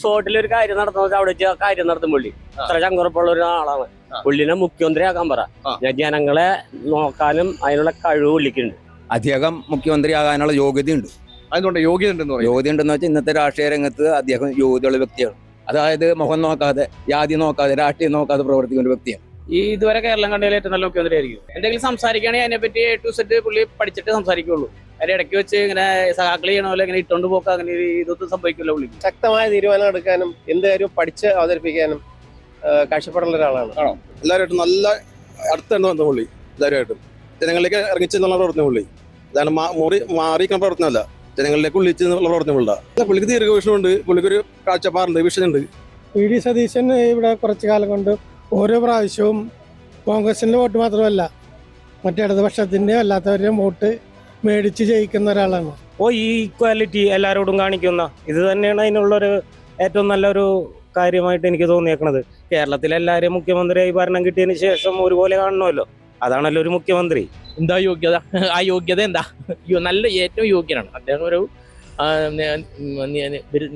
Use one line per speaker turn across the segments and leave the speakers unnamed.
സ്പോട്ടിലൊരു കാര്യം നടത്തുന്നത് അവിടെ വെച്ച് കാര്യം നടത്തും പുള്ളി. അത്ര ചങ്കുറപ്പുള്ള ഒരാളാണ്. പുള്ളിനെ മുഖ്യമന്ത്രിയാക്കാൻ പറ. ജനങ്ങളെ നോക്കാനും അതിനുള്ള കഴിവ് പുള്ളിക്കുണ്ട്.
അദ്ദേഹം മുഖ്യമന്ത്രിയാകാനുള്ള യോഗ്യതയുണ്ട്.
അതുകൊണ്ട് യോഗ്യത
ഉണ്ടെന്ന് വെച്ചാൽ ഇന്നത്തെ രാഷ്ട്രീയ രംഗത്ത് അദ്ദേഹം യോഗ്യതയുള്ള വ്യക്തിയാണ്. അതായത് മുഖം നോക്കാതെ, ജാതി നോക്കാതെ, രാഷ്ട്രീയം നോക്കാതെ പ്രവർത്തിക്കുന്ന ഒരു വ്യക്തിയാണ്.
ഈ ഇതുവരെ കേരളം കണ്ടതിൽ ഏറ്റവും നല്ല മുഖ്യമന്ത്രി ആയിരിക്കും. എന്തെങ്കിലും സംസാരിക്കുകയാണെങ്കിൽ അതിനെപ്പറ്റി A to Z പുള്ളി പഠിച്ചിട്ട് സംസാരിക്കുള്ളൂ. അതിന്റെ ഇടയ്ക്ക് വെച്ച് ഇങ്ങനെ സഹാക്കൾ ചെയ്യണ പോലെ ഇങ്ങനെ ഇട്ടോണ്ട് പോക്കുക അങ്ങനെ ഇതൊന്നും സംഭവിക്കില്ല. പുള്ളിക്ക്
ശക്തമായ തീരുമാനം എടുക്കാനും എന്ത് കാര്യവും പഠിച്ച് അവതരിപ്പിക്കാനും കാഴ്ചപ്പാടുള്ള ഒരാളാണ്.
ആണോ?
എല്ലാവരുമായിട്ടും നല്ല അടുത്തുണ്ട് വന്ന പുള്ളി. എല്ലാവരുമായിട്ടും ജനങ്ങളിലേക്ക് ഇറങ്ങിച്ചെന്നുള്ള പ്രവർത്തനം പുള്ളി. അതാണ് മാറിയിരിക്കുന്ന പ്രവർത്തനമല്ല, ജനങ്ങളിലേക്ക് വിളിച്ചെന്നുള്ള പ്രവർത്തനമുള്ള. പുള്ളിക്ക് ദീർഘവീക്ഷണമുണ്ട്, പുള്ളിക്കൊരു കാഴ്ചപ്പാടുണ്ട്, വിഷനുണ്ട്.
PD സതീശൻ ഇവിടെ കുറച്ചു കാലം കൊണ്ട് ഓരോ പ്രാവശ്യവും കോൺഗ്രസിന്റെ വോട്ട് മാത്രമല്ല മറ്റേ ഇടതുപക്ഷത്തിന്റെ അല്ലാത്തവരുടെയും വോട്ട് മേടിച്ച് ജയിക്കുന്ന ഒരാളാണ്.
ഈ ഈക്വാലിറ്റി എല്ലാവരോടും കാണിക്കുന്ന ഇത് തന്നെയാണ് അതിനുള്ളൊരു ഏറ്റവും നല്ലൊരു കാര്യമായിട്ട് എനിക്ക് തോന്നിയേക്കണത്. കേരളത്തിലെല്ലാവരും മുഖ്യമന്ത്രിയായി ഭരണം കിട്ടിയതിന് ശേഷം ഒരുപോലെ കാണണമല്ലോ. അതാണല്ലോ ഒരു മുഖ്യമന്ത്രി.
എന്താ യോഗ്യത? ആ യോഗ്യത എന്താ? നല്ല ഏറ്റവും യോഗ്യനാണ് അദ്ദേഹം. ഒരു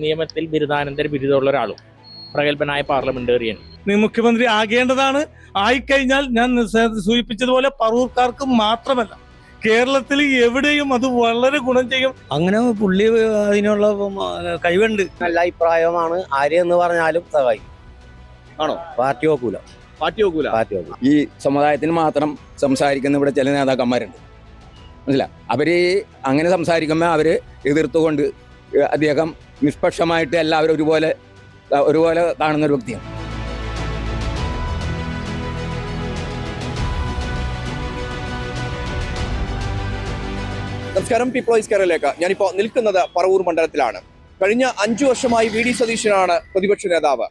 നിയമത്തിൽ ബിരുദാനന്തര ബിരുദമുള്ള ഒരാളും പ്രഗത്ഭനായ പാർലമെന്റേറിയൻ.
മുഖ്യമന്ത്രി ആകേണ്ടതാണ്. ആയിക്കഴിഞ്ഞാൽ ഞാൻ സൂചിപ്പിച്ചതുപോലെ പറവൂർക്കാർക്ക് മാത്രമല്ല കേരളത്തിൽ എവിടെയും അത് വളരെ ഗുണം ചെയ്യും.
അങ്ങനെ പുള്ളി അതിനുള്ള കഴിവുണ്ട്.
നല്ല അഭിപ്രായമാണ്. ആര് എന്ന് പറഞ്ഞാലും സഹായിക്കും.
ആണോ?
പാർട്ടി നോക്കൂല. ഈ സമുദായത്തിന് മാത്രം സംസാരിക്കുന്ന ഇവിടെ ചില നേതാക്കന്മാരുണ്ട്, മനസ്സിലാ. അവര് അങ്ങനെ സംസാരിക്കുമ്പോൾ അവര് എതിർത്തുകൊണ്ട് അദ്ദേഹം നിഷ്പക്ഷമായിട്ട് എല്ലാവരും ഒരുപോലെ കാണുന്ന ഒരു വ്യക്തിയാണ്.
നമസ്കാരം, പീപ്പിൾസ് കേരളയിലേക്ക്. ഞാനിപ്പോൾ നിൽക്കുന്നത് പറവൂർ മണ്ഡലത്തിലാണ്. കഴിഞ്ഞ 5 വർഷമായി VD സതീശനാണ് പ്രതിപക്ഷ നേതാവ്.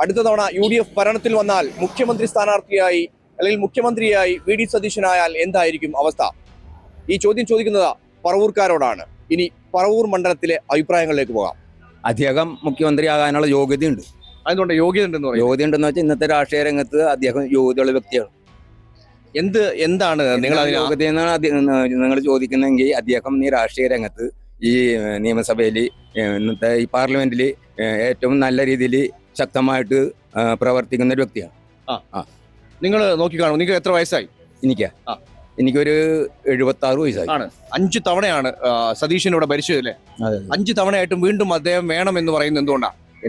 അടുത്ത തവണ UDF ഭരണത്തിൽ വന്നാൽ മുഖ്യമന്ത്രി സ്ഥാനാർത്ഥിയായി അല്ലെങ്കിൽ മുഖ്യമന്ത്രിയായി VD സതീശനായാൽ എന്തായിരിക്കും അവസ്ഥ? ഈ ചോദ്യം ചോദിക്കുന്നത് പറവൂർക്കാരോടാണ്. ഇനി പറവൂർ മണ്ഡലത്തിലെ അഭിപ്രായങ്ങളിലേക്ക് പോകാം.
അദ്ദേഹം മുഖ്യമന്ത്രിയാകാനുള്ള യോഗ്യതയുണ്ട്.
അതുകൊണ്ട് യോഗ്യത
ഉണ്ടെന്ന് വെച്ചാൽ ഇന്നത്തെ രാഷ്ട്രീയ രംഗത്ത് അദ്ദേഹം യോഗ്യതയുള്ള വ്യക്തിയാണ്.
എന്താണ്
നിങ്ങൾ ചോദിക്കുന്നെങ്കിൽ അദ്ദേഹം ഈ രാഷ്ട്രീയ രംഗത്ത് ഈ നിയമസഭയിൽ ഇന്നത്തെ ഈ പാർലമെന്റിൽ ഏറ്റവും നല്ല രീതിയിൽ ശക്തമായിട്ട് പ്രവർത്തിക്കുന്ന ഒരു വ്യക്തിയാണ്.
നിങ്ങൾ നോക്കിക്കാണോ? നിങ്ങൾക്ക് എത്ര വയസ്സായി?
എനിക്കൊരു 76 വയസ്സായി.
5 തവണയാണ് സതീശൻ ഇവിടെ ഭരിച്ചതല്ലേ? 5 തവണയായിട്ടും വീണ്ടും അദ്ദേഹം വേണം എന്ന് പറയുന്നത്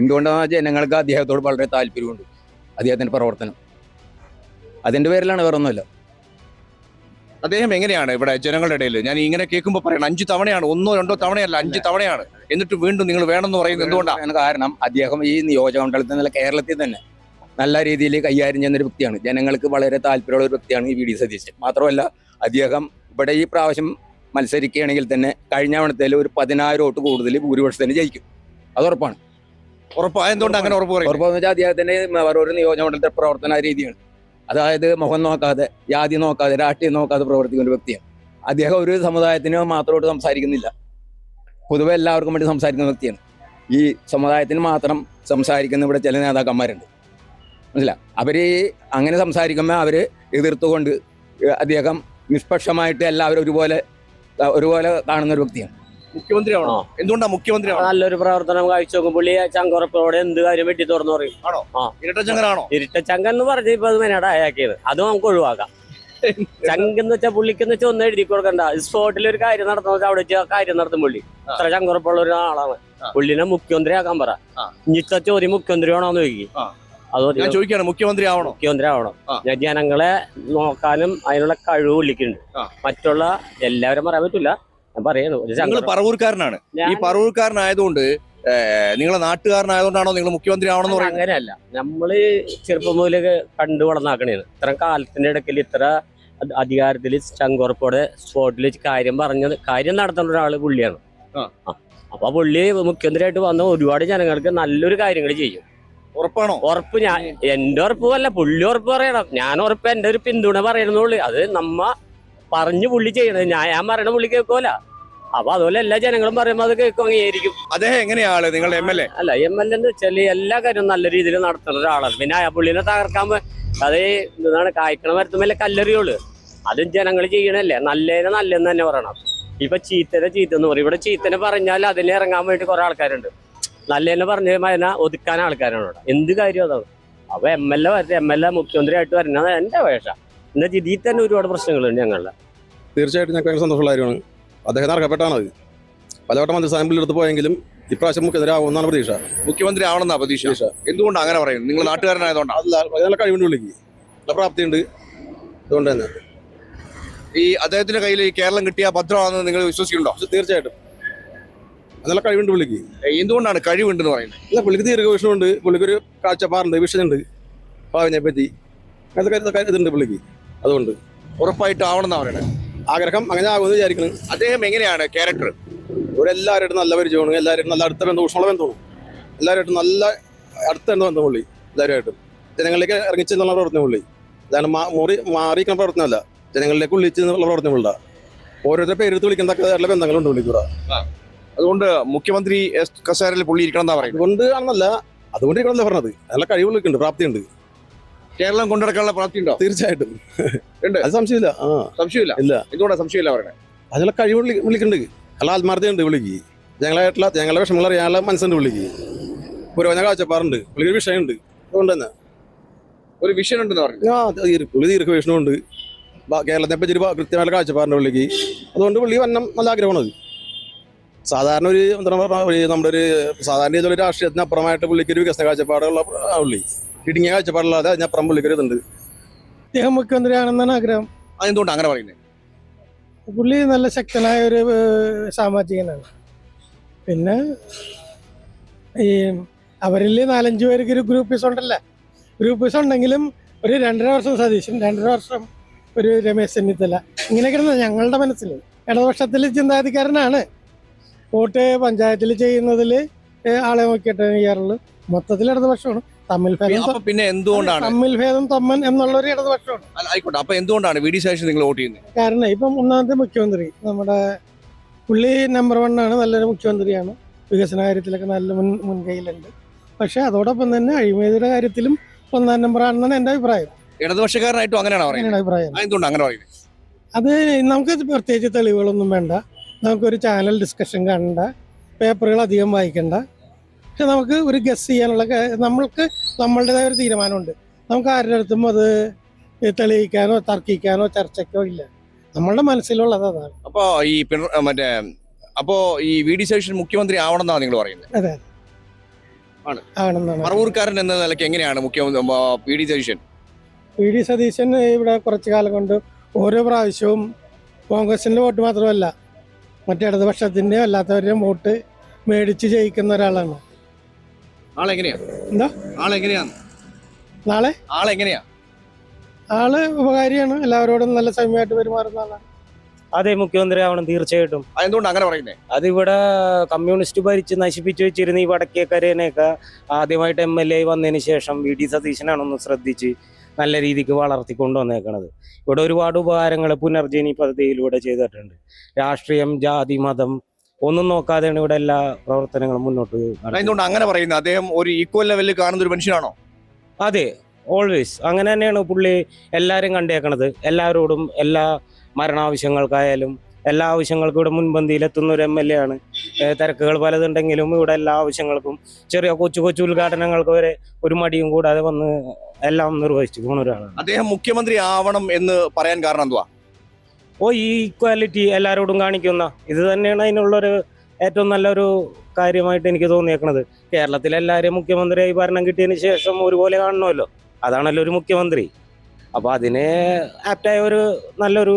എന്തുകൊണ്ടാണെന്ന് വെച്ചാൽ ജനങ്ങൾക്ക് അദ്ദേഹത്തോട് വളരെ താല്പര്യമുണ്ട്. അദ്ദേഹത്തിന്റെ പ്രവർത്തനം അതിന്റെ പേരിലാണ്, വേറെ ഒന്നുമില്ല.
അദ്ദേഹം എങ്ങനെയാണ് ഇവിടെ ജനങ്ങളുടെ ഇടയിൽ? ഞാൻ ഇങ്ങനെ കേൾക്കുമ്പോൾ പറയണം 5 തവണയാണ്, 1 2 തവണയല്ല, 5 തവണയാണ്. എന്നിട്ട് വീണ്ടും നിങ്ങൾ വേണമെന്ന് പറയുന്നത് എന്തുകൊണ്ടാണ്?
കാരണം അദ്ദേഹം ഈ നിയോജകമണ്ഡലത്തിൽ നിന്നുള്ള കേരളത്തിൽ തന്നെ നല്ല രീതിയിൽ കൈകാര്യം ചെയ്യുന്ന ഒരു വ്യക്തിയാണ്. ജനങ്ങൾക്ക് വളരെ താല്പര്യമുള്ള ഒരു വ്യക്തിയാണ് ഈ VD സതീശൻ. മാത്രമല്ല അദ്ദേഹം ഇവിടെ ഈ പ്രാവശ്യം മത്സരിക്കുകയാണെങ്കിൽ തന്നെ കഴിഞ്ഞ തവണത്തേൽ ഒരു 10,000 വോട്ട് കൂടുതൽ ഭൂരിപക്ഷത്തിന് ജയിക്കും. അത് ഉറപ്പാണ്.
എന്തുകൊണ്ട് അങ്ങനെ
ഉറപ്പെന്ന് വെച്ചാൽ അദ്ദേഹത്തിന്റെ ഒരു നിയോജകമണ്ഡലത്തെ പ്രവർത്തന രീതിയാണ്. അതായത് മുഖം നോക്കാതെ, ജാതി നോക്കാതെ, രാഷ്ട്രീയം നോക്കാതെ പ്രവർത്തിക്കുന്ന ഒരു വ്യക്തിയാണ്. അദ്ദേഹം ഒരു സമുദായത്തിന് മാത്രമായിട്ട് സംസാരിക്കുന്നില്ല, പൊതുവെ എല്ലാവർക്കും വേണ്ടി സംസാരിക്കുന്ന വ്യക്തിയാണ്. ഈ സമുദായത്തിന് മാത്രം സംസാരിക്കുന്ന ഇവിടെ ചില നേതാക്കന്മാരുണ്ട്, മനസ്സിലായി. അവര് അങ്ങനെ സംസാരിക്കുമ്പോൾ അവര് എതിർത്തുകൊണ്ട് അദ്ദേഹം നിഷ്പക്ഷമായിട്ട് എല്ലാവരും ഒരുപോലെ കാണുന്ന ഒരു വ്യക്തിയാണ്.
മുഖ്യമന്ത്രിയാണോ? എന്തുകൊണ്ടാണ് മുഖ്യമന്ത്രി?
നല്ലൊരു പ്രവർത്തനം കാഴ്ചവെക്കും പുള്ളി. ചങ്കുറപ്പോടെ എന്ത് കാര്യം വെട്ടി തുറന്നു പറയും.
ആണോ? ഇരട്ടച്ചങ്കനാണോ?
ഇരട്ടച്ചങ്കൻ എന്ന് പറഞ്ഞ ഇപ്പൊ അത് മെനടായാക്കിയത്, അത് നമുക്ക് ഒഴിവാക്കാം. ചങ്കെന്ന് വെച്ചാൽ പുള്ളിക്കെന്ന് വെച്ചാൽ ഒന്നും എഴുതി കൊടുക്കണ്ട. സ്പോട്ടിലൊരു കാര്യം നടത്തുന്നത് അവിടെ വെച്ച് കാര്യം നടത്തും പുള്ളി. അത്ര ചങ്കുറപ്പുള്ള ഒരാളാണ്. പുള്ളിനെ മുഖ്യമന്ത്രിയാക്കാൻ പറ. ഇന്നത്തെ ചോദ്യം മുഖ്യമന്ത്രി ആണോന്ന് ചോദിക്കും.
ഞാൻ ചോദിക്കാണ്, മുഖ്യമന്ത്രി ആവണം.
ജനങ്ങളെ നോക്കാനും അതിനുള്ള കഴിവ് പുള്ളിക്കുണ്ട്. മറ്റുള്ള എല്ലാവരും പറയാൻ പറ്റില്ല, ഞാൻ പറയുന്നു.
നിങ്ങൾ പറവൂർക്കാരനാണ്. ഈ പറവൂർക്കാരനായതുകൊണ്ട് നിങ്ങളെ നാട്ടുകാരനായതുകൊണ്ടാണോ നിങ്ങൾ മുഖ്യമന്ത്രി ആവണമെന്ന് പറയുന്നത്?
അങ്ങനെയല്ല, നമ്മള് ചെറുപ്പം മുതലൊക്കെ കണ്ടു വളർന്നാക്കണേന്ന്. ഇത്ര കാലത്തിന്റെ ഇടയ്ക്കിൽ ഇത്ര അധികാരത്തിൽ ചങ്കുറപ്പോടെ സ്പോട്ടിൽ കാര്യം നടത്തുന്ന ഒരാള് പുള്ളിയാണ്. അപ്പൊ പുള്ളി മുഖ്യമന്ത്രിയായിട്ട് വന്ന ഒരുപാട് ജനങ്ങൾക്ക് നല്ലൊരു കാര്യങ്ങൾ ചെയ്യും.
ഉറപ്പാണോ?
ഉറപ്പ്. എന്റെ ഉറപ്പല്ല, പുള്ളി ഉറപ്പ് പറയണം. ഞാൻ ഉറപ്പ് എന്റെ ഒരു പിന്തുണ പറയണമെന്നുള്ളു. അത് നമ്മ പറഞ്ഞു പുള്ളി ചെയ്യണത്. ഞാൻ പറയണ പുള്ളി കേൾക്കൂല. അപ്പൊ അതുപോലെ എല്ലാ ജനങ്ങളും പറയുമ്പോൾ അത് കേൾക്കും, അംഗീകരിക്കും.
അദ്ദേഹം എങ്ങനെയാണ് നിങ്ങളുടെ MLA?
അല്ല, MLA എന്ന് വെച്ചാല് എല്ലാ കാര്യവും നല്ല രീതിയിൽ നടത്തുന്ന ഒരാളാണ്. പിന്നെ ആ പുള്ളിനെ തകർക്കാൻ അത് എന്താണ് കായ്ക്കണ മരത്തുമല്ലേ കല്ലെറിയുള്ളു. അതും ജനങ്ങൾ ചെയ്യണല്ലേ. നല്ലതെന്ന് തന്നെ പറയണം. ഇപ്പൊ ചീത്തനെ ചീത്തെന്ന് പറയും. ഇവിടെ ചീത്തനെ പറഞ്ഞാൽ അതിനെ ഇറങ്ങാൻ വേണ്ടി കുറെ ആൾക്കാരുണ്ട്. നല്ലതെന്ന് പറഞ്ഞു കഴിഞ്ഞാൽ ഒതുക്കാൻ ആൾക്കാരാണ് അവിടെ. എന്ത് കാര്യം അതാണ്. അപ്പൊ MLA വരട്ടെ, MLA മുഖ്യമന്ത്രിയായിട്ട് വരുന്നത് എന്റെ അപേക്ഷ. എന്നാൽ ഇതിൽ തന്നെ ഒരുപാട് പ്രശ്നങ്ങളുണ്ട് ഞങ്ങളുടെ.
തീർച്ചയായിട്ടും ഞങ്ങൾക്ക് ഭയങ്കര സന്തോഷമുള്ള കാര്യമാണ്. അദ്ദേഹം അർഹപ്പെട്ടാണ് അത്. പലവട്ടം മന്ത്രിസ്ഥാനം എടുത്ത് പോയെങ്കിലും ഇപ്രാവശ്യം മുഖ്യമന്ത്രി ആവുമെന്നാണ് പ്രതീക്ഷ.
മുഖ്യമന്ത്രി ആവണമെന്നാ പ്രതീക്ഷ. എന്തുകൊണ്ട് അങ്ങനെ പറയുന്നു? നിങ്ങൾ നാട്ടുകാരനായതുകൊണ്ടാണ്?
അല്ല, നല്ല കഴിവുണ്ട് വിളിക്ക്, നല്ല പ്രാപ്തിയുണ്ട്. അതുകൊണ്ട് തന്നെ
ഈ അദ്ദേഹത്തിന്റെ കയ്യിൽ ഈ കേരളം കിട്ടിയ ഭദ്രമാണെന്ന് നിങ്ങൾ വിശ്വസിക്കുന്നുണ്ടോ?
തീർച്ചയായിട്ടും നല്ല കഴിവുണ്ട് വിളിക്ക്.
എന്തുകൊണ്ടാണ് കഴിവുണ്ടെന്ന് പറയുന്നത്?
അല്ല, പുള്ളിക്ക് ദീർഘവീക്ഷണമുണ്ട്, പുള്ളിക്കൊരു കാഴ്ചപ്പാടുണ്ട്, വിഷനുണ്ട്, ഭാവിനെ പറ്റി അതൊക്കെ ഇതുണ്ട് പുള്ളിക്ക്. അതുകൊണ്ട്
ഉറപ്പായിട്ട് ആവണമെന്നാ പറയണേ.
ആഗ്രഹം അങ്ങനെ ആകുമെന്ന് വിചാരിക്കണം.
അദ്ദേഹം എങ്ങനെയാണ് ക്യാരക്ടർ?
ഇവിടെ എല്ലാവരും നല്ല പരിചയമാണ്, എല്ലാവരും നല്ല അടുത്ത ബന്ധം, ഊഷ്മള ബന്ധമാണ്, എല്ലാവരുമായിട്ടും നല്ല അടുത്ത ബന്ധം പുള്ളി. എല്ലാവരുമായിട്ടും ജനങ്ങളിലേക്ക് ഇറങ്ങിച്ചെന്നുള്ള പ്രവർത്തനം പുള്ളി. അതാണ് മാറിയിരിക്കുന്ന പ്രവർത്തനമല്ല, ജനങ്ങളിലേക്ക് ഉള്ളിച്ചെന്നുള്ള പ്രവർത്തനമുള്ള ഓരോരുത്തരുടെ പേരെടുത്ത് വിളിക്കുന്ന ബന്ധങ്ങളുണ്ട് പുള്ളിക്കൂടെ.
അതുകൊണ്ട് മുഖ്യമന്ത്രി കസേരയിൽ പുള്ളി ഇരിക്കണം എന്നാ പറയുന്നത്.
അതുകൊണ്ട് ആണെന്നല്ല, അതുകൊണ്ട് ഇരിക്കണമെന്നല്ല പറഞ്ഞത്. നല്ല കഴിവുകളുണ്ട്, പ്രാപ്തിയുണ്ട്.
കേരളം കൊണ്ടുനടക്കാനുള്ള പ്രാപ്തി ഉണ്ടോ?
തീർച്ചയായിട്ടും
ഉണ്ട്,
അത് സംശയമില്ല.
സംശയമില്ല.
ഇല്ല,
എന്തുകൊണ്ടാണ് സംശയമില്ല പറയണേ?
അതിനുള്ള കഴിവ് വിളിക്കുന്നുണ്ട്, നല്ല ആത്മാർത്ഥതയുണ്ട് വിളിക്ക്. ഞങ്ങളുടെ വിഷമങ്ങൾ അറിയാനുള്ള മനസ്സുണ്ട് വിളിക്ക്, പുരോഗമന കാഴ്ചപ്പാടുണ്ട്, പുള്ളിക്ക് വിഷയമുണ്ട്. അതുകൊണ്ട് തന്നെ
ഒരു വിഷൻ ഉണ്ടെന്ന് പറഞ്ഞു.
പുള്ളി ദീർഘവീക്ഷണമുണ്ട്, കേരളത്തെ പറ്റി ഒരു കൃത്യമായ കാഴ്ചപ്പാടുണ്ട് പുള്ളിക്ക്. അതുകൊണ്ട് പുള്ളി വന്നം നല്ല ആഗ്രഹമാണത്. സാധാരണ ഒരു നമ്മുടെ ഒരു സാധാരണ രീതിയിലുള്ള രാഷ്ട്രീയത്തിന് അപ്പുറമായിട്ട് പുള്ളിക്ക് ഒരു വികസന കാഴ്ചപ്പാടുള്ള പുള്ളി, ഇടുങ്ങിയ കാഴ്ചപ്പാടുള്ളത് അതിനപ്പുറം പുള്ളിക്കൊരു ഇതുണ്ട്.
അദ്ദേഹം മുഖ്യമന്ത്രിയാണെന്നാണ് ആഗ്രഹം.
അതെന്തുകൊണ്ട് അങ്ങനെ പറയുന്നത്?
പുള്ളി നല്ല ശക്തനായ ഒരു സാമാജികനാണ്. പിന്നെ ഈ അവരിൽ 4-5 പേർക്ക് ഒരു ഗ്രൂപ്പീസ് ഉണ്ടല്ല. ഗ്രൂപ്പീസ് ഉണ്ടെങ്കിലും ഒരു 2.5 വർഷം സതീശൻ, 2.5 വർഷം ഒരു രമേശ് ചെന്നിത്തല, ഇങ്ങനെയൊക്കെ ഞങ്ങളുടെ മനസ്സിൽ ഇടതുപക്ഷത്തിൽ ചിന്താഗതിക്കാരനാണ്. വോട്ട് പഞ്ചായത്തിൽ ചെയ്യുന്നതിൽ ആളെ നോക്കിയിട്ട് ചെയ്യാറുള്ളൂ. മൊത്തത്തിൽ ഇടതുപക്ഷമാണ്. തമ്മിൽ ഭേദം തൊമ്മൻ എന്നുള്ളൊരു ഇടതുപക്ഷമാണ്.
ആയിക്കോട്ടെ. അപ്പൊ എന്തുകൊണ്ടാണ് VD സതീശൻ നിങ്ങൾ വോട്ട് ചെയ്യുന്നത്?
കാരണം ഇപ്പം ഒന്നാമത്തെ മുഖ്യമന്ത്രി നമ്മുടെ പുള്ളി നമ്പർ 1 ആണ്, നല്ലൊരു മുഖ്യമന്ത്രിയാണ്. വികസന കാര്യത്തിലൊക്കെ നല്ല മുൻകൈയിലുണ്ട്. പക്ഷെ അതോടൊപ്പം തന്നെ അഴിമതിയുടെ കാര്യത്തിലും 1ാം നമ്പർ ആണെന്നാണ് എൻ്റെ അഭിപ്രായം.
ഇടതുപക്ഷക്കാരനായിട്ടും അങ്ങനെയാണ്
അഭിപ്രായം.
എന്തുകൊണ്ട് അങ്ങനെ പറയുന്നത്?
അത് നമുക്ക് പ്രത്യേകിച്ച് തെളിവുകളൊന്നും വേണ്ട, നമുക്കൊരു ചാനൽ ഡിസ്കഷൻ കാണണ്ട, പേപ്പറുകൾ അധികം വായിക്കണ്ട. പക്ഷെ നമുക്ക് ഒരു ഗസ് ചെയ്യാനുള്ള നമ്മളുടേതായ ഒരു തീരുമാനമുണ്ട്. നമുക്ക് ആരുടെ അടുത്തും അത് തെളിയിക്കാനോ തർക്കിക്കാനോ ചർച്ചയ്ക്കോ ഇല്ല. നമ്മളുടെ മനസ്സിലുള്ളത് അതാണ്.
അപ്പോ ഈ ഈ VD സതീശൻ മുഖ്യമന്ത്രി ആവണമെന്നാണ് നിങ്ങൾ പറയുന്നത്?
അതെ, ആണെന്നാണ്.
പറവൂർക്കാരൻ എന്ന നിലയ്ക്ക് എങ്ങനെയാണ് മുഖ്യമന്ത്രി VD
സതീശൻ ഇവിടെ കുറച്ചു കാലം കൊണ്ട് ഓരോ പ്രാവശ്യവും കോൺഗ്രസിന്റെ വോട്ട് മാത്രമല്ല മറ്റേ ഇടതുപക്ഷത്തിന്റെയും അല്ലാത്തവരുടെയും വോട്ട് മേടിച്ച് ജയിക്കുന്ന ഒരാളാണ്. ആള് ഉപകാരിയാണ്, എല്ലാവരോടും നല്ല സൗമ്യമായിട്ട് പെരുമാറുന്ന ആളാണ്.
അതെ, മുഖ്യമന്ത്രി ആവണം തീർച്ചയായിട്ടും.
അതെന്തുകൊണ്ട് അങ്ങനെ പറയുന്നത്?
അതിവിടെ കമ്മ്യൂണിസ്റ്റ് ഭരിച്ച് നശിപ്പിച്ചു വെച്ചിരുന്ന ഈ വടക്കേക്കരേനെയൊക്കെ ആദ്യമായിട്ട് MLA വന്നതിന് ശേഷം VD സതീശനാണൊന്ന് ശ്രദ്ധിച്ച് നല്ല രീതിക്ക് വളർത്തിക്കൊണ്ടുവന്നേക്കണത്. ഇവിടെ ഒരുപാട് ഉപകാരങ്ങൾ പുനർജനി പദ്ധതിയിലൂടെ ചെയ്തിട്ടുണ്ട്. രാഷ്ട്രീയം, ജാതി, മതം ഒന്നും നോക്കാതെയാണ് ഇവിടെ എല്ലാ പ്രവർത്തനങ്ങളും മുന്നോട്ട്.
എന്തുകൊണ്ട് അങ്ങനെ പറയുന്നത്? അദ്ദേഹം ഒരു ഈക്വൽ ലെവലിൽ കാണുന്ന ഒരു മനുഷ്യനാണോ?
അതെ, ഓൾവേസ് അങ്ങനെ തന്നെയാണ് പുള്ളി എല്ലാവരും കണ്ടേക്കണത്. എല്ലാവരോടും എല്ലാ മരണാവശ്യങ്ങൾക്കായാലും എല്ലാ ആവശ്യങ്ങൾക്കും ഇവിടെ മുൻപന്തിയിലെത്തുന്ന ഒരു MLA ആണ്. തിരക്കുകൾ പലതുണ്ടെങ്കിലും ഇവിടെ എല്ലാ ആവശ്യങ്ങൾക്കും ചെറിയ കൊച്ചു ഉദ്ഘാടനങ്ങൾക്ക് വരെ ഒരു മടിയും കൂടാതെ വന്ന് എല്ലാം നിർവഹിച്ചു പോകുന്ന ഒരാളാണ്.
അദ്ദേഹം മുഖ്യമന്ത്രി ആവണം എന്ന് പറയാൻ കാരണം എന്തുവാ?
ഈ ഈക്വാലിറ്റി എല്ലാവരോടും കാണിക്കുന്ന ഇത് തന്നെയാണ് അതിനുള്ളൊരു ഏറ്റവും നല്ലൊരു കാര്യമായിട്ട് എനിക്ക് തോന്നിയേക്കണത്. കേരളത്തിലെ എല്ലാവരെയും മുഖ്യമന്ത്രിയായി ഭരണം കിട്ടിയതിന് ശേഷം ഒരുപോലെ കാണണമല്ലോ, അതാണല്ലോ ഒരു മുഖ്യമന്ത്രി. അപ്പോൾ അതിന് ആപ്റ്റായ ഒരു നല്ലൊരു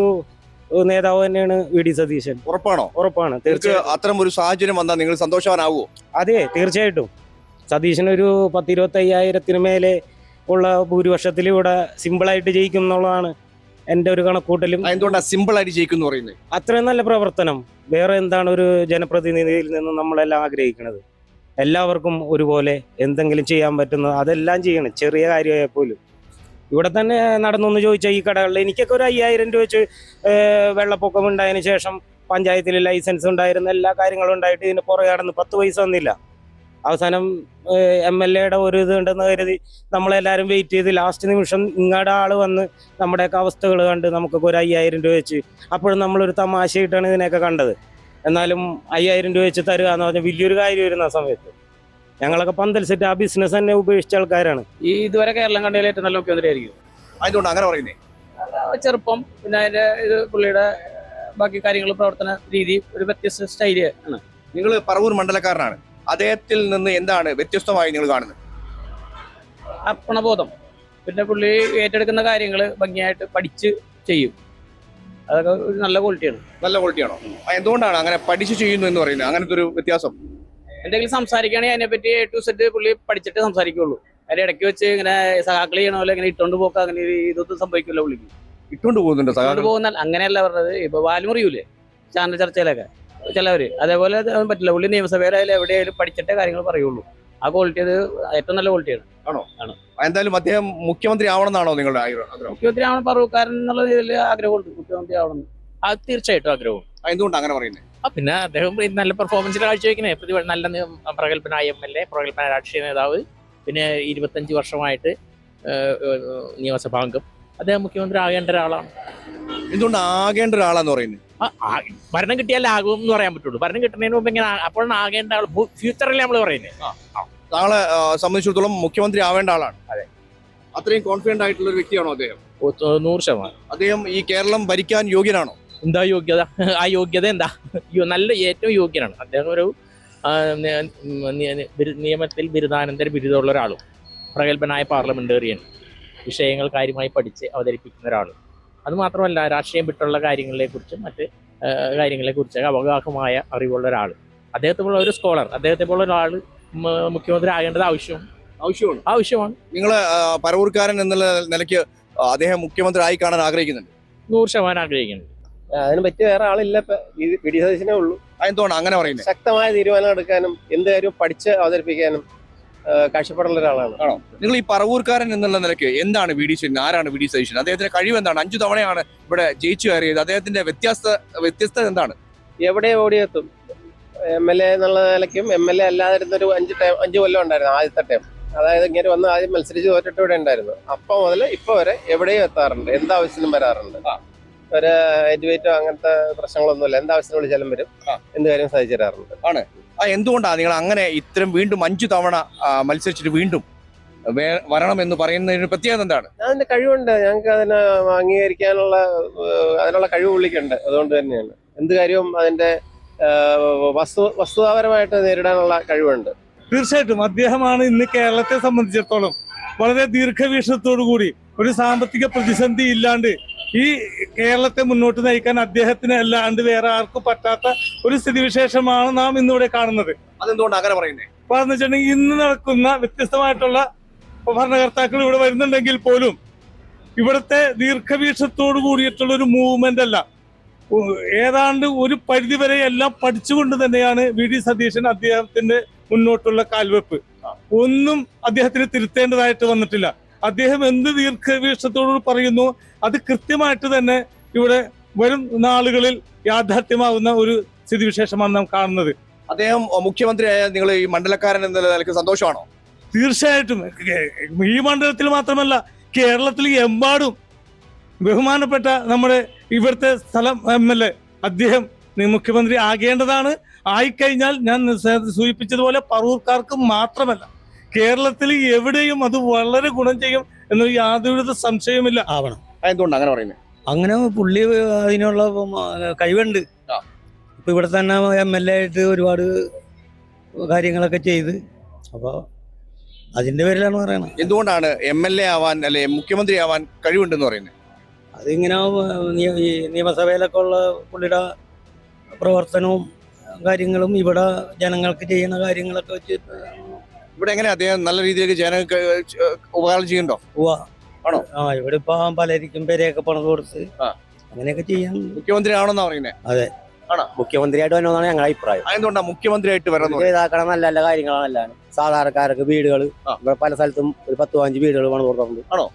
നേതാവ് തന്നെയാണ് VD സതീശൻ.
ഉറപ്പാണോ?
ഉറപ്പാണ്, തീർച്ചയായും.
അത്തരം ഒരു സാഹചര്യം വന്നാൽ നിങ്ങൾ സന്തോഷവാനാവുമോ?
അതെ, തീർച്ചയായിട്ടും. സതീശനൊരു 10-25,000 മേലെ ഉള്ള ഭൂരിപക്ഷത്തിൽ ഇവിടെ സിമ്പിളായിട്ട് ജയിക്കും എന്നുള്ളതാണ് എൻ്റെ ഒരു കണക്കൂട്ടലും.
എന്തുകൊണ്ടാണ് സിമ്പിൾ ആയിട്ട് ജയിക്കും പറയുന്നത്?
അത്രയും നല്ല പ്രവർത്തനം വേറെ എന്താണ് ഒരു ജനപ്രതിനിധിയിൽ നിന്ന് നമ്മളെല്ലാം ആഗ്രഹിക്കുന്നത്? എല്ലാവർക്കും ഒരുപോലെ എന്തെങ്കിലും ചെയ്യാൻ പറ്റുന്നത് അതെല്ലാം ചെയ്യണം, ചെറിയ കാര്യമായ പോലും. ഇവിടെ തന്നെ നടന്നൊന്ന് ചോദിച്ചാൽ ഈ കടകളിൽ എനിക്കൊക്കെ ഒരു 5,000 രൂപ വെച്ച് വെള്ളപ്പൊക്കം ഉണ്ടായതിനു ശേഷം പഞ്ചായത്തിൽ ലൈസൻസ് ഉണ്ടായിരുന്ന എല്ലാ കാര്യങ്ങളും ഉണ്ടായിട്ട് ഇതിന് പുറകെ നടന്ന് 10 പൈസ ഒന്നില്ല. അവസാനം MLAയുടെ ഒരു ഇത് ഉണ്ടെന്ന് കരുതി നമ്മളെല്ലാവരും വെയിറ്റ് ചെയ്ത് ലാസ്റ്റ് നിമിഷം ഇങ്ങടെ ആള് വന്ന് നമ്മുടെയൊക്കെ അവസ്ഥകൾ കണ്ട് നമുക്കൊക്കെ ഒരു 5,000 രൂപ വെച്ച്, അപ്പോഴും നമ്മളൊരു തമാശയായിട്ടാണ് ഇതിനെയൊക്കെ കണ്ടത്. എന്നാലും 5,000 രൂപ വെച്ച് തരിക എന്ന് പറഞ്ഞാൽ വലിയൊരു കാര്യം വരുന്ന സമയത്ത് ഞങ്ങളൊക്കെ പന്തൽ സെറ്റ് ആ ബിസിനസ് തന്നെ ഉപേക്ഷിച്ച ആൾക്കാരാണ്.
ഈ ഇതുവരെ കേരളം കണ്ടതിൽ ഏറ്റവും നല്ല മുഖ്യമന്ത്രി ആയിരിക്കും.
അതുകൊണ്ട് അങ്ങനെ പറയുന്നേ
ചെറുപ്പം, പിന്നെ അതിന്റെ ഇത് പുള്ളിയുടെ ബാക്കി കാര്യങ്ങൾ, പ്രവർത്തന രീതി ഒരു വ്യത്യസ്ത സ്റ്റൈല് ആണ്.
നിങ്ങൾ പറവൂർ മണ്ഡലക്കാരനാണ്, അദ്ദേഹത്തിൽ നിന്ന് എന്താണ് വ്യത്യസ്തമായി നിങ്ങൾ കാണുന്നത്?
അർപ്പണബോധം, പിന്നെ പുള്ളി ഏറ്റെടുക്കുന്ന കാര്യങ്ങൾ ഭംഗിയായിട്ട് പഠിച്ച് ചെയ്യും. അതൊക്കെ ഒരു നല്ല ക്വാളിറ്റിയാണ്.
നല്ല ക്വാളിറ്റിയാണോ? എന്തുകൊണ്ടാണ് അങ്ങനെ പഠിച്ചു ചെയ്യുന്നു എന്ന് പറയുന്നത്? അങ്ങനത്തെ ഒരു വ്യത്യാസം
എന്തെങ്കിലും സംസാരിക്കുകയാണെങ്കിൽ അതിനെപ്പറ്റി A to Z പുള്ളി പഠിച്ചിട്ട് സംസാരിക്കുള്ളൂ. അതിന്റെ ഇടയ്ക്ക് വെച്ച് ഇങ്ങനെ സഹാക്കൾ ചെയ്യണ പോലെ ഇങ്ങനെ ഇട്ടോണ്ട് പോക്കുക, അങ്ങനെ ഇതൊന്നും സംഭവിക്കില്ല. പുള്ളിക്ക്
ഇട്ടുകൊണ്ട് പോകുന്നുണ്ട്.
ഇട്ടോണ്ട് പോകുന്ന അങ്ങനെയല്ല പറഞ്ഞത്. ഇപ്പൊ വാലുമുറിയൂലേ ചാനൽ ചർച്ചയിലൊക്കെ ചിലവര്, അതേപോലെ അത് പറ്റില്ല. പുള്ളി നിയമസഭയിലായാലും എവിടെയായാലും പഠിച്ചിട്ടേ കാര്യങ്ങൾ പറയുള്ളൂ. ആ ക്വാളിറ്റി അത് ഏറ്റവും നല്ല ക്വാളിറ്റിയാണ്.
ആണോ? എന്തായാലും അദ്ദേഹം മുഖ്യമന്ത്രി ആവണമെന്നാണോ നിങ്ങളുടെ ആഗ്രഹം?
മുഖ്യമന്ത്രി ആവണം, പറവൂർക്കാരൻ എന്നുള്ള രീതിയിൽ ആഗ്രഹമുണ്ട് മുഖ്യമന്ത്രി ആവണം.
അത് തീർച്ചയായിട്ടും ആഗ്രഹവും.
എന്തുകൊണ്ട് അങ്ങനെ പറയുന്നത്?
പിന്നെ അദ്ദേഹം നല്ല പെർഫോമൻസിൽ കാഴ്ചവെക്കണേ. നല്ല പ്രഗത്ഭനായ MLA, പ്രഗത്ഭനായ രാഷ്ട്രീയ നേതാവ്, പിന്നെ 25 വർഷമായിട്ട് നിയമസഭാംഗം. അദ്ദേഹം മുഖ്യമന്ത്രി ആകേണ്ട ഒരാളാണ്.
എന്തുകൊണ്ട് ആകേണ്ട ഒരാളാന്ന് പറയുന്നത്?
ഭരണം കിട്ടിയാലേ ആകും എന്ന് പറയാൻ പറ്റുള്ളൂ. ഭരണം കിട്ടുന്നതിന് മുമ്പ് ഇങ്ങനെ അപ്പോഴാണ് ആകേണ്ട ആൾ. ഫ്യൂച്ചറിൽ നമ്മൾ പറയുന്നത്.
താങ്കളെ സംബന്ധിച്ചിടത്തോളം മുഖ്യമന്ത്രി ആവേണ്ട ആളാണ്.
അതെ.
അത്രയും കോൺഫിഡന്റ് ആയിട്ടുള്ള ഒരു വ്യക്തിയാണോ അദ്ദേഹം?
100%.
അദ്ദേഹം ഈ കേരളം ഭരിക്കാൻ യോഗ്യനാണോ?
എന്താ യോഗ്യത? ആ യോഗ്യത എന്താ? നല്ല ഏറ്റവും യോഗ്യനാണ് അദ്ദേഹം. ഒരു നിയമത്തിൽ ബിരുദാനന്തര ബിരുദമുള്ള ഒരാളും, പ്രഗത്ഭനായ പാർലമെന്റേറിയൻ, വിഷയങ്ങൾ കാര്യമായി പഠിച്ച് അവതരിപ്പിക്കുന്ന ഒരാളും. അതുമാത്രമല്ല, രാഷ്ട്രീയം വിട്ടുള്ള കാര്യങ്ങളെക്കുറിച്ചും മറ്റ് കാര്യങ്ങളെക്കുറിച്ച് അവഗാഹമായ അറിവുള്ള ഒരാൾ. അദ്ദേഹത്തെ പോലെ ഒരു സ്കോളർ, അദ്ദേഹത്തെ പോലെ ഒരാൾ മുഖ്യമന്ത്രി ആകേണ്ടത് ആവശ്യമാണ്.
നിങ്ങൾ പറവൂർക്കാരൻ എന്നുള്ള നിലയ്ക്ക് അദ്ദേഹം മുഖ്യമന്ത്രി ആയി കാണാൻ ആഗ്രഹിക്കുന്നുണ്ട്?
100% ആഗ്രഹിക്കുന്നുണ്ട്.
അതിന് പറ്റിയ വേറെ ആളില്ല. ഇപ്പൊ VD സതീശനേ ഉള്ളൂ.
എന്തുകൊണ്ടാണ് അങ്ങനെ പറയുന്നത്?
ശക്തമായ തീരുമാനം എടുക്കാനും എന്ത് കാര്യവും പഠിച്ച് അവതരിപ്പിക്കാനും കാഴ്ചപ്പാടുള്ള ഒരാളാണ്.
ആണോ? നിങ്ങൾ ഈ പറവൂർക്കാരൻ എന്നുള്ള നിലയ്ക്ക് എന്താണ് VD സതീശൻ? ആരാണ് VD സതീശൻ? അദ്ദേഹത്തിന്റെ കഴിവ് എന്താണ്? 5 തവണയാണ് ഇവിടെ ജയിച്ചു കയറിയത്. അദ്ദേഹത്തിന്റെ വ്യത്യസ്തത എന്താണ്?
എവിടെ ഓടിയെത്തും. MLA എന്നുള്ള നിലയ്ക്കും MLA അല്ലാതിരുന്നൊരു 5 കൊല്ലം ഉണ്ടായിരുന്നു ആദ്യത്തെ ടൈം. അതായത് ഇങ്ങനെ വന്ന് ആദ്യം മത്സരിച്ച് തോറ്റിട്ട് ഇവിടെ ഉണ്ടായിരുന്നു. അപ്പം മുതൽ ഇപ്പൊ വരെ എവിടെയും എത്താറുണ്ട്, എന്താവശ്യത്തിനും വരാറുണ്ട്. ഒരു എഡ്യൂക്കേറ്റോ അങ്ങനത്തെ പ്രശ്നങ്ങളൊന്നുമില്ല. എന്താവശ്യത്തിന് വിളിച്ചാലും വരും, എന്ത് കാര്യം സാധിച്ചു തരാറുണ്ട്.
എന്തുകൊണ്ടാണ് നിങ്ങൾ അങ്ങനെ ഇത്തരം വീണ്ടും 5 തവണ മത്സരിച്ചിട്ട് വീണ്ടും വരണം എന്ന് പറയുന്നതിന് പ്രത്യേകത എന്താണ്?
അതിന്റെ കഴിവുണ്ട്. ഞങ്ങൾക്ക് അതിനെ അംഗീകരിക്കാനുള്ള അതിനുള്ള കഴിവ് പുള്ളിക്കുണ്ട്. അതുകൊണ്ട് തന്നെയാണ് എന്ത് കാര്യവും അതിന്റെ വസ്തുതാപരമായിട്ട് നേരിടാനുള്ള കഴിവുണ്ട്.
തീർച്ചയായിട്ടും അദ്ദേഹമാണ് ഇന്ന് കേരളത്തെ സംബന്ധിച്ചിടത്തോളം വളരെ ദീർഘവീക്ഷണത്തോടു കൂടി ഒരു സാമ്പത്തിക പ്രതിസന്ധി ഇല്ലാണ്ട് ഈ കേരളത്തെ മുന്നോട്ട് നയിക്കാൻ അദ്ദേഹത്തിന് അല്ലാണ്ട് വേറെ ആർക്കും പറ്റാത്ത ഒരു സ്ഥിതിവിശേഷമാണ് നാം ഇന്നിവിടെ കാണുന്നത്.
അതെന്തുകൊണ്ട് അങ്ങനെ പറയുന്നത്?
പറഞ്ഞു വെച്ചിട്ടുണ്ടെങ്കിൽ ഇന്ന് നടക്കുന്ന വ്യത്യസ്തമായിട്ടുള്ള ഭരണകർത്താക്കൾ ഇവിടെ വരുന്നുണ്ടെങ്കിൽ പോലും ഇവിടുത്തെ ദീർഘവീക്ഷണത്തോടു കൂടിയിട്ടുള്ള ഒരു മൂവ്മെന്റ് അല്ല. ഏതാണ്ട് ഒരു പരിധിവരെ എല്ലാം പഠിച്ചുകൊണ്ട് തന്നെയാണ് VD സതീശൻ അദ്ദേഹത്തിന്റെ മുന്നോട്ടുള്ള കാൽവെപ്പ്. ഒന്നും അദ്ദേഹത്തിന് തിരുത്തേണ്ടതായിട്ട് വന്നിട്ടില്ല. അദ്ദേഹം എന്ത് ദീർഘവീക്ഷണത്തോട് പറയുന്നു അത് കൃത്യമായിട്ട് തന്നെ ഇവിടെ വരും നാളുകളിൽ യാഥാർത്ഥ്യമാകുന്ന ഒരു സ്ഥിതിവിശേഷമാണ് നാം കാണുന്നത്.
അദ്ദേഹം മുഖ്യമന്ത്രിയായ നിങ്ങൾ ഈ മണ്ഡലക്കാരൻ എന്ന നിലയ്ക്ക് സന്തോഷമാണോ?
തീർച്ചയായിട്ടും. ഈ മണ്ഡലത്തിൽ മാത്രമല്ല, കേരളത്തിൽ എമ്പാടും ബഹുമാനപ്പെട്ട നമ്മുടെ ഇവിടുത്തെ സ്ഥലം MLA അദ്ദേഹം മുഖ്യമന്ത്രി ആകേണ്ടതാണ്. ആയിക്കഴിഞ്ഞാൽ ഞാൻ സൂചിപ്പിച്ചതുപോലെ പറവൂർക്കാർക്ക് മാത്രമല്ല, കേരളത്തിൽ എവിടെയും അത് വളരെ ഗുണം ചെയ്യും എന്നൊരു യാതൊരു സംശയമില്ല.
ആവണം. എന്തുകൊണ്ട് അങ്ങനെ പറയുന്നത്?
അങ്ങനെ പുള്ളി അതിനുള്ള കഴിവുണ്ട്. ഇപ്പൊ ഇവിടെ തന്നെ MLA ആയിട്ട് ഒരുപാട് കാര്യങ്ങളൊക്കെ ചെയ്ത്, അപ്പൊ അതിന്റെ പേരിലാണ് പറയുന്നത്.
എന്തുകൊണ്ടാണ് MLA ആവാൻ അല്ലെ മുഖ്യമന്ത്രി ആവാൻ കഴിവുണ്ടെന്ന് പറയുന്നത്?
അതിങ്ങനെ ഈ നിയമസഭയിലൊക്കെ ഉള്ള പുള്ളിയുടെ പ്രവർത്തനവും കാര്യങ്ങളും ഇവിടെ ജനങ്ങൾക്ക് ചെയ്യുന്ന കാര്യങ്ങളൊക്കെ വെച്ച്
ഇവിടെ എങ്ങനെ അദ്ദേഹം നല്ല രീതിയിലേക്ക് ജനങ്ങൾക്ക് ഉപകാരം ചെയ്യുന്നുണ്ടോ? ആണോ?
ഇവിടെ ഇപ്പൊ പലരിക്കും പേരെയൊക്കെ പണം കൊടുത്ത് അങ്ങനെയൊക്കെ ചെയ്യാൻ
മുഖ്യമന്ത്രി ആണെന്നാ പറയുന്നത്.
അതെ,
മുഖ്യമന്ത്രിയായിട്ട് വരണമെന്നാണ് ഞങ്ങളുടെ അഭിപ്രായം.
എന്തുകൊണ്ടാണ് മുഖ്യമന്ത്രിയായിട്ട് വരുന്നത്?
ഇതാക്കണം, നല്ല നല്ല കാര്യങ്ങളാണ്. സാധാരണക്കാർക്ക് വീടുകൾ ഇവിടെ പല സ്ഥലത്തും ഒരു 10-15 വീടുകൾ പണം കൊടുക്കുന്നുണ്ട്. ആണോ?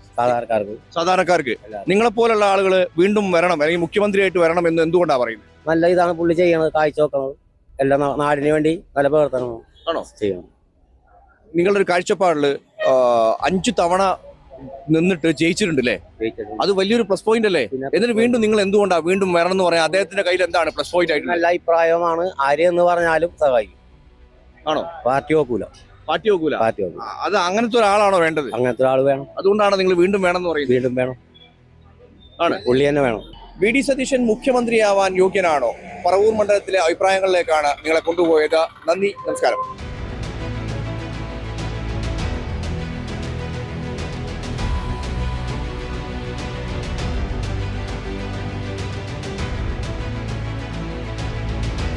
സാധാരണക്കാർക്ക് നിങ്ങളെ പോലുള്ള ആളുകൾ വീണ്ടും വരണം അല്ലെങ്കിൽ മുഖ്യമന്ത്രിയായിട്ട് വരണം എന്ന് എന്തുകൊണ്ടാണ് പറയുന്നത്? നല്ല ഇതാണ് പുള്ളി ചെയ്യണത്, കാഴ്ച വെക്കുന്നത്. എല്ലാ നാടിന് വേണ്ടി നല്ല പ്രവർത്തനമാണ്.
ആണോ ചെയ്യണം? നിങ്ങളുടെ ഒരു കാഴ്ചപ്പാടില് 5 തവണ നിന്നിട്ട് ജയിച്ചിട്ടുണ്ടല്ലേ? അത് വലിയൊരു പ്ലസ് പോയിന്റ് അല്ലേ? എന്നിട്ട് വീണ്ടും നിങ്ങൾ എന്തുകൊണ്ടാണ് വീണ്ടും വരണം എന്ന് പറയാം? അദ്ദേഹത്തിന്റെ കയ്യിൽ എന്താണ് പ്ലസ് പോയിന്റ് ആയിട്ട്?
നല്ല അഭിപ്രായമാണ്. ആരെന്ന് പറഞ്ഞാലും സഹായിക്കും.
ആണോ?
പാർട്ടി നോക്കൂല.
പാർട്ടി നോക്കൂല
പാർട്ടി നോക്കും.
അത് അങ്ങനത്തെ ഒരാളാണോ വേണ്ടത്?
അങ്ങനത്തെ ഒരാൾ വേണം,
അതുകൊണ്ടാണ് നിങ്ങൾ വീണ്ടും വേണമെന്ന് പറയുന്നത്.
വീണ്ടും വേണം,
ആണ്.
പുള്ളി തന്നെ വേണം.
വി.ഡി. സതീശൻ മുഖ്യമന്ത്രിയാവാൻ യോഗ്യനാണോ? പറവൂർ മണ്ഡലത്തിലെ അഭിപ്രായങ്ങളിലേക്കാണ് നിങ്ങളെ കൊണ്ടുപോയത്. നന്ദി, നമസ്കാരം.